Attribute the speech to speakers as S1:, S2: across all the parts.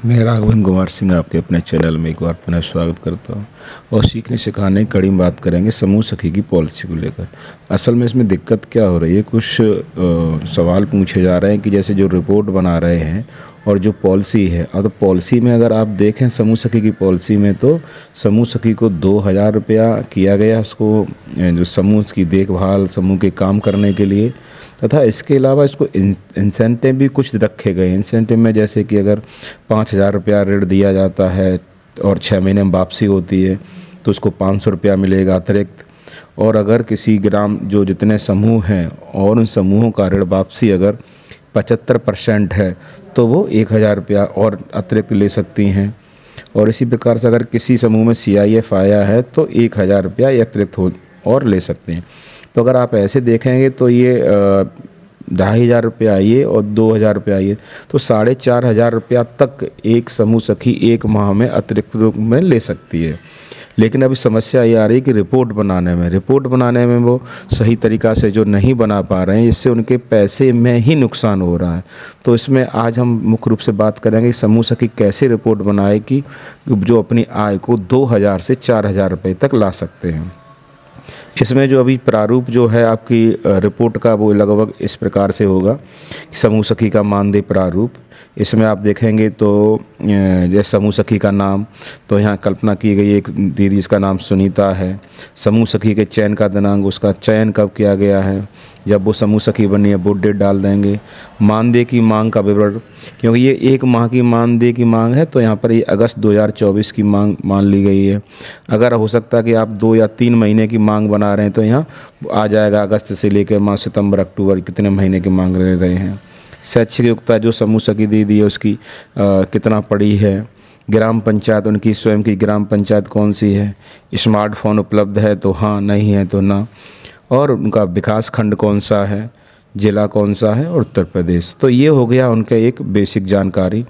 S1: मैं राघवन कुमार सिंह आपके अपने चैनल में एक बार पुनः स्वागत करता हूँ और सीखने सिखाने की कड़ी बात करेंगे समूह सखी की पॉलिसी को लेकर। असल में इसमें दिक्कत क्या हो रही है, कुछ सवाल पूछे जा रहे हैं कि जैसे जो रिपोर्ट बना रहे हैं और जो पॉलिसी है, और तो पॉलिसी में अगर आप देखें समूह सखी की पॉलिसी में तो समूह सखी को 2,000 रुपया किया गया उसको जो समूह की देखभाल समूह के काम करने के लिए, तथा इसके अलावा इसको इंसेंटिव भी कुछ रखे गए। इंसेंटिव में जैसे कि अगर 5,000 रुपया ऋण दिया जाता है और 6 महीने में वापसी होती है तो उसको 500 रुपया मिलेगा अतिरिक्त। और अगर किसी ग्राम जो जितने समूह हैं और उन समूहों का ऋण वापसी अगर 75% है तो वो 1,000 रुपया और अतिरिक्त ले सकती हैं। और इसी प्रकार से अगर किसी समूह में CIF आया है तो 1,000 रुपया अतिरिक्त हो और ले सकते हैं। तो अगर आप ऐसे देखेंगे तो ये 2,500 रुपया आइए और 2,000 रुपया आइए तो 4,500 रुपया तक एक समूह सखी एक माह में अतिरिक्त रूप में ले सकती है। लेकिन अभी समस्या ये आ रही है कि रिपोर्ट बनाने में वो सही तरीक़ा से जो नहीं बना पा रहे हैं, इससे उनके पैसे में ही नुकसान हो रहा है। तो इसमें आज हम मुख्य रूप से बात करेंगे समूह सखी कैसे रिपोर्ट बनाए कि जो अपनी आय को 2,000 से 4,000 रुपये तक ला सकते हैं। इसमें जो अभी प्रारूप जो है आपकी रिपोर्ट का वो लगभग इस प्रकार से होगा। समूह सखी का मानदेय प्रारूप, इसमें आप देखेंगे तो जैसे समूह सखी का नाम, तो यहाँ कल्पना की गई एक दीदी जिसका नाम सुनीता है। समूह सखी के चयन का दिनांक, उसका चयन कब किया गया है, जब वो समूह सखी बनी है वो डेट डाल देंगे। मानदेय की मांग का विवरण, क्योंकि ये एक माह की मानदेय की मांग है तो यहाँ पर ये अगस्त 2024 की मांग मान ली गई है। अगर हो सकता है कि आप 2 या 3 महीने की मांग बना रहे हैं तो यहाँ आ जाएगा अगस्त से लेकर माह सितंबर अक्टूबर कितने महीने की मांग ले रहे हैं। शैक्षिक योग्यता जो समूह सखी दीदी है उसकी कितना पढ़ी है। ग्राम पंचायत, उनकी स्वयं की ग्राम पंचायत कौन सी है। स्मार्टफोन उपलब्ध है तो हाँ, नहीं है तो ना। और उनका विकास खंड कौन सा है, ज़िला कौन सा है और उत्तर प्रदेश। तो ये हो गया उनका एक बेसिक जानकारी।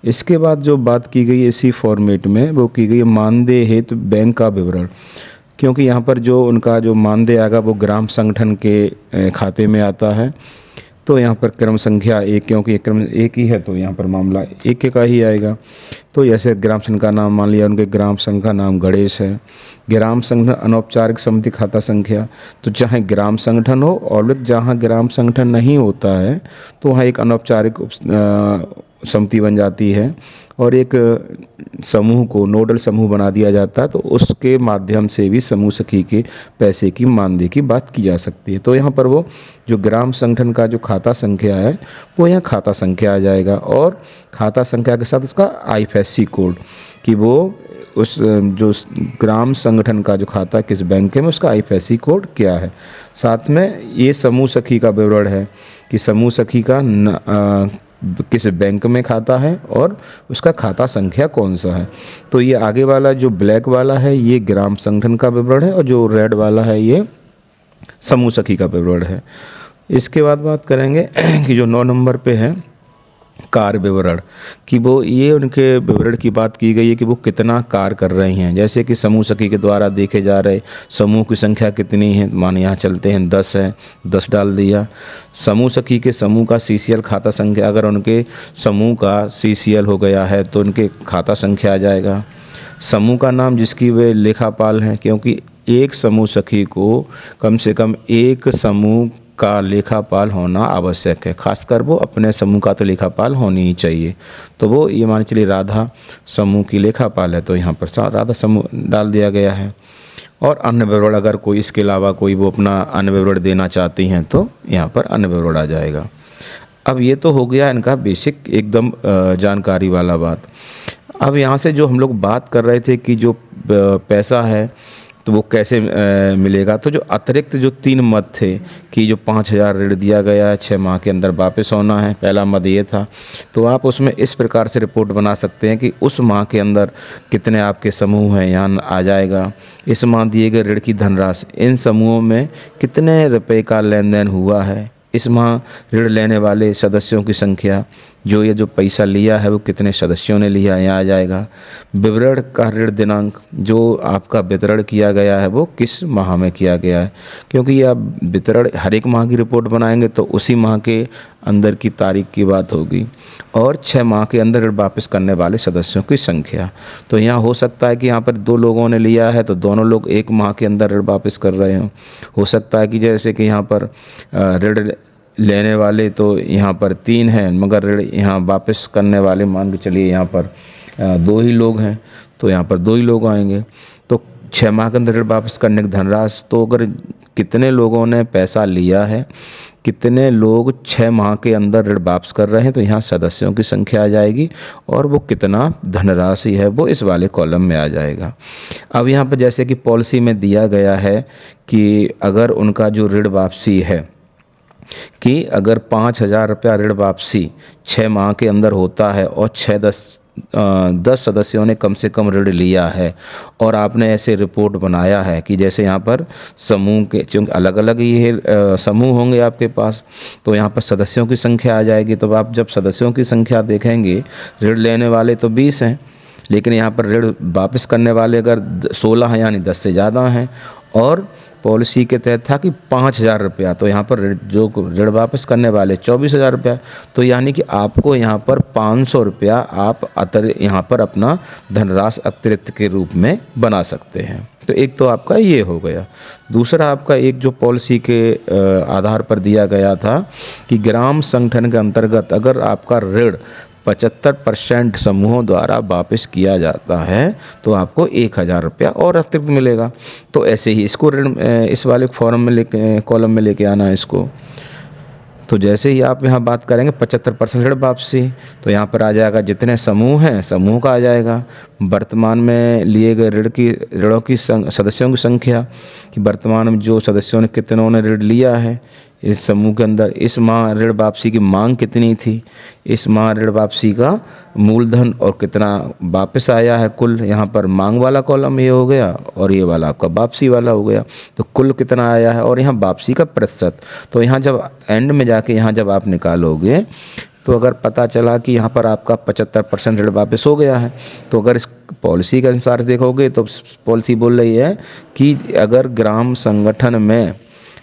S1: इसके बाद जो बात की गई इसी फॉर्मेट में वो की गई मानदेय हेतु बैंक का विवरण, क्योंकि यहाँ पर जो उनका जो मानदेय आएगा वो ग्राम संगठन के खाते में आता है। तो यहाँ पर क्रम संख्या 1, क्योंकि क्रम 1 ही है तो यहाँ पर मामला 1 का ही आएगा। तो जैसे ग्राम संघ का नाम मान लिया, उनके ग्राम संघ का नाम गणेश है। ग्राम संगठन अनौपचारिक समिति खाता संख्या, तो चाहे ग्राम संगठन हो और जहाँ ग्राम संगठन नहीं होता है तो वहाँ एक अनौपचारिक समिति बन जाती है और एक समूह को नोडल समूह बना दिया जाता है। तो उसके माध्यम से भी समूह सखी के पैसे की मानदेय की बात की जा सकती है। तो यहाँ पर वो जो ग्राम संगठन का जो खाता संख्या है वो यहाँ खाता संख्या आ जाएगा और खाता संख्या के साथ उसका IFSC कोड कि वो उस जो ग्राम संगठन का जो खाता किस बैंक में उसका IFSC कोड क्या है। साथ में ये समूह सखी का विवरण है कि समूह सखी का किस बैंक में खाता है और उसका खाता संख्या कौन सा है। तो ये आगे वाला जो ब्लैक वाला है ये ग्राम संगठन का विवरण है और जो रेड वाला है ये समूह सखी का विवरण है। इसके बाद बात करेंगे कि जो 9 नंबर पे है कार्य विवरण, कि वो ये उनके विवरण की बात की गई है कि वो कितना कार्य कर रही हैं। जैसे कि समूह सखी के द्वारा देखे जा रहे समूह की संख्या कितनी है, माने यहाँ चलते हैं 10 है, 10 डाल दिया। समूह सखी के समूह का CCL खाता संख्या, अगर उनके समूह का CCL हो गया है तो उनके खाता संख्या आ जाएगा। समूह का नाम जिसकी वे लेखापाल हैं, क्योंकि एक समूह सखी को कम से कम एक समूह का लेखापाल होना आवश्यक है, खासकर वो अपने समूह का तो लेखापाल होनी ही चाहिए। तो वो ये मान चलिए राधा समूह की लेखापाल है तो यहाँ पर राधा समूह डाल दिया गया है। और अन्य विवरण, अगर कोई इसके अलावा कोई वो अपना अन्य विवरण देना चाहती हैं तो यहाँ पर अन्य विवरण आ जाएगा। अब ये तो हो गया इनका बेसिक एकदम जानकारी वाला बात। अब यहाँ से जो हम लोग बात कर रहे थे कि जो पैसा है तो वो कैसे मिलेगा, तो जो अतिरिक्त जो 3 मद थे कि जो 5,000 ऋण दिया गया है 6 माह के अंदर वापस होना है, पहला मद ये था। तो आप उसमें इस प्रकार से रिपोर्ट बना सकते हैं कि उस माह के अंदर कितने आपके समूह हैं यहाँ आ जाएगा। इस माह दिए गए ऋण की धनराशि, इन समूहों में कितने रुपए का लेन देन हुआ है। इस माह ऋण लेने वाले सदस्यों की संख्या, जो पैसा लिया है वो कितने सदस्यों ने लिया है, यहाँ आ जाएगा। विवरण का ऋण दिनांक, जो आपका वितरण किया गया है वो किस माह में किया गया है, क्योंकि ये आप वितरण हर एक माह की रिपोर्ट बनाएंगे तो उसी माह के अंदर की तारीख की बात होगी। और 6 माह के अंदर ऋण वापस करने वाले सदस्यों की संख्या। तो यहाँ हो सकता है कि यहाँ पर 2 लोगों ने लिया है तो दोनों लोग 1 माह के अंदर ऋण वापस कर रहे हों। हो सकता है कि जैसे कि यहाँ पर ऋण लेने वाले तो यहाँ पर 3 हैं, मगर ऋण यहाँ वापस करने वाले मान के चलिए यहाँ पर 2 ही लोग हैं, तो यहाँ पर 2 ही लोग आएंगे। तो 6 माह के अंदर ऋण वापस करने की धनराशि, तो अगर कितने लोगों ने पैसा लिया है, कितने लोग 6 माह के अंदर ऋण वापस कर रहे हैं, तो यहाँ सदस्यों की संख्या आ जाएगी और वो कितना धनराशि है वो इस वाले कॉलम में आ जाएगा। अब यहाँ पर जैसे कि पॉलिसी में दिया गया है कि अगर उनका जो ऋण वापसी है कि अगर 5,000 रुपया ऋण वापसी 6 माह के अंदर होता है और 10 सदस्यों ने कम से कम ऋण लिया है और आपने ऐसे रिपोर्ट बनाया है कि जैसे यहाँ पर समूह के, चूँकि अलग अलग ये समूह होंगे आपके पास, तो यहाँ पर सदस्यों की संख्या आ जाएगी। तो आप जब सदस्यों की संख्या देखेंगे, ऋण लेने वाले तो 20 हैं, लेकिन यहाँ पर ऋण वापस करने वाले अगर 16 हैं यानी 10 से ज़्यादा हैं, और पॉलिसी के तहत था कि 5,000 रुपया, तो यहाँ पर जो ऋण वापस करने वाले 24,000 रुपया, तो यानी कि आपको यहाँ पर 500 रुपया आप यहाँ पर अपना धनराशि अतिरिक्त के रूप में बना सकते हैं। तो एक तो आपका ये हो गया। दूसरा आपका एक जो पॉलिसी के आधार पर दिया गया था कि ग्राम संगठन के अंतर्गत अगर आपका ऋण 75% समूहों द्वारा वापस किया जाता है तो आपको 1,000 रुपया और अतिरिक्त मिलेगा। तो ऐसे ही इसको ऋण इस वाले फॉर्म में कॉलम में लेके आना है इसको। तो जैसे ही आप यहाँ बात करेंगे 75% ऋण वापसी, तो यहाँ पर आ जाएगा जितने समूह हैं समूह का आ जाएगा, वर्तमान में लिए गए ऋणों की सदस्यों की संख्या कि वर्तमान में जो सदस्यों ने कितनों ने ऋण लिया है इस समूह के अंदर, इस माह ऋण वापसी की मांग कितनी थी, इस माह ऋण वापसी का मूलधन और कितना वापस आया है कुल। यहाँ पर मांग वाला कॉलम ये हो गया और ये वाला आपका वापसी वाला हो गया। तो कुल कितना आया है और यहाँ वापसी का प्रतिशत। तो यहाँ जब एंड में जाके यहाँ जब आप निकालोगे तो अगर पता चला कि यहाँ पर आपका 75% ऋण वापस हो गया है, तो अगर इस पॉलिसी के अनुसार देखोगे तो पॉलिसी बोल रही है कि अगर ग्राम संगठन में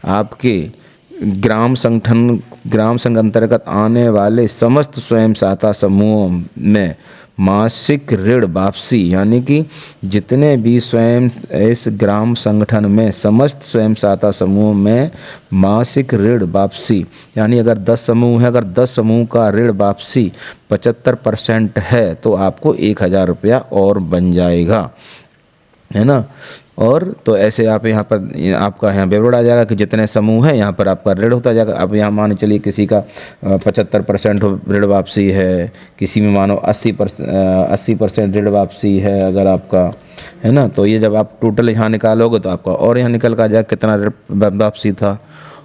S1: आपके ग्राम संघ अंतर्गत आने वाले समस्त स्वयं सहायता समूहों में मासिक ऋण वापसी, यानी कि जितने भी स्वयं इस ग्राम संगठन में समस्त स्वयं सहायता समूह में मासिक ऋण वापसी, यानी अगर 10 समूह है, अगर 10 समूह का ऋण वापसी 75% है तो आपको 1,000 रुपया और बन जाएगा, है ना। और तो ऐसे आप यहाँ पर आपका यहाँ विवरण आ जाएगा कि जितने समूह हैं यहाँ पर आपका ऋण होता जाएगा। अब यहाँ मान चलिए किसी का 75% ऋण वापसी है, किसी में मानो 80% ऋण वापसी है अगर आपका, है ना। तो ये जब आप टोटल यहाँ निकालोगे तो आपका और यहाँ निकल कर आ जाएगा कितना ऋण वापसी था।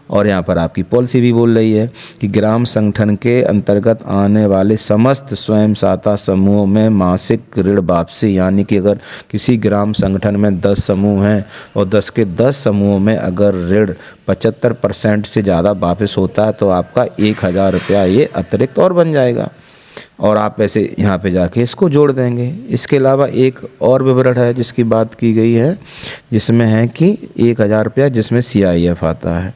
S1: और यहाँ पर आपकी पॉलिसी भी बोल रही है कि ग्राम संगठन के अंतर्गत आने वाले समस्त स्वयं सहायता समूहों में मासिक ऋण वापसी, यानी कि अगर किसी ग्राम संगठन में 10 समूह हैं और 10 के 10 समूहों में अगर ऋण 75% से ज़्यादा वापस होता है तो आपका 1,000 रुपया ये अतिरिक्त और बन जाएगा। और आप ऐसे यहाँ पे जाके इसको जोड़ देंगे। इसके अलावा एक और विवरण है जिसकी बात की गई है, जिसमें है कि 1,000 रुपया जिसमें CIF आता है।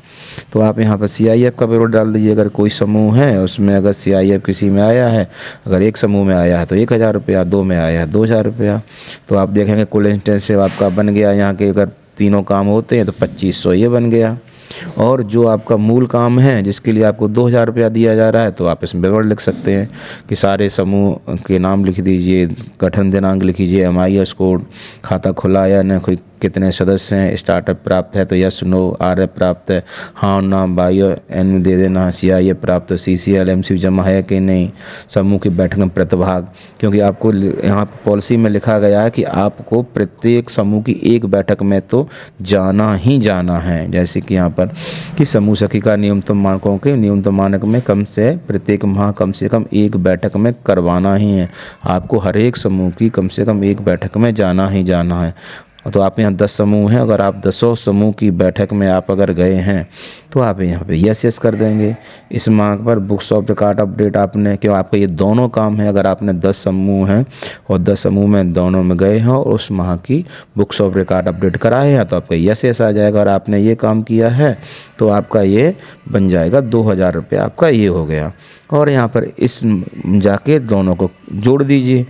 S1: तो आप यहाँ पर CIF का विवरण डाल दीजिए। अगर कोई समूह है उसमें अगर CIF किसी में आया है, अगर एक समूह में आया है तो 1,000 रुपया, 2 में आया है 2,000 रुपया। तो आप देखेंगे कुल इंटेंसिव आपका बन गया, यहाँ के अगर तीनों काम होते हैं तो 2,500 ये बन गया। और जो आपका मूल काम है जिसके लिए आपको 2,000 रुपया दिया जा रहा है, तो आप इसमें विवरण लिख सकते हैं कि सारे समूह के नाम लिख दीजिए, गठन दिनांक लिखिए, MIS कोड, खाता खुला या न, कोई कितने सदस्य हैं, स्टार्टअप प्राप्त है तो यस नो, RF प्राप्त है हाँ ना, बायो एन दे देना, CIF प्राप्त, CCL MCV जमा है कि नहीं, समूह की बैठक में प्रतिभाग, क्योंकि आपको यहाँ पॉलिसी में लिखा गया है कि आपको प्रत्येक समूह की एक बैठक में तो जाना ही जाना है। जैसे कि यहाँ पर कि समूह सखी का न्यूनतम मानकों के न्यूनतम मानक में कम से प्रत्येक माह कम से कम एक बैठक में करवाना ही है। आपको हर एक समूह की कम से कम एक बैठक में जाना ही जाना है। तो आप यहाँ 10 समूह हैं, अगर आप 10 समूह की बैठक में आप अगर गए हैं तो आप यहाँ पे यस यस कर देंगे। इस माह पर बुक्स ऑफ रिकॉर्ड अपडेट आपने, क्यों आपका ये दोनों काम है, अगर आपने 10 समूह हैं और 10 समूह में दोनों में गए हैं और उस माह की बुक्स ऑफ रिकॉर्ड अपडेट कराए हैं तो आपका यस यस आ जाएगा। और आपने ये काम किया है तो आपका ये बन जाएगा 2000 रुपये, आपका ये हो गया। और यहाँ पर इस जाके दोनों को जोड़ दीजिए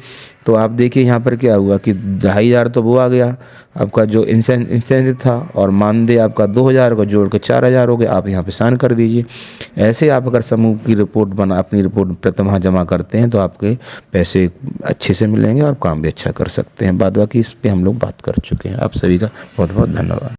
S1: तो आप देखिए यहाँ पर क्या हुआ कि 2500 तो वो आ गया आपका जो इंसेंटिव था, और मानदेय आपका 2000 को जोड़ के 4000 हो गया। आप यहाँ पे साइन कर दीजिए। ऐसे आप अगर समूह की रिपोर्ट बना, अपनी रिपोर्ट प्रथमा जमा करते हैं तो आपके पैसे अच्छे से मिलेंगे और काम भी अच्छा कर सकते हैं। बाद बाकी इस पे हम लोग बात कर चुके हैं। आप सभी का बहुत बहुत धन्यवाद।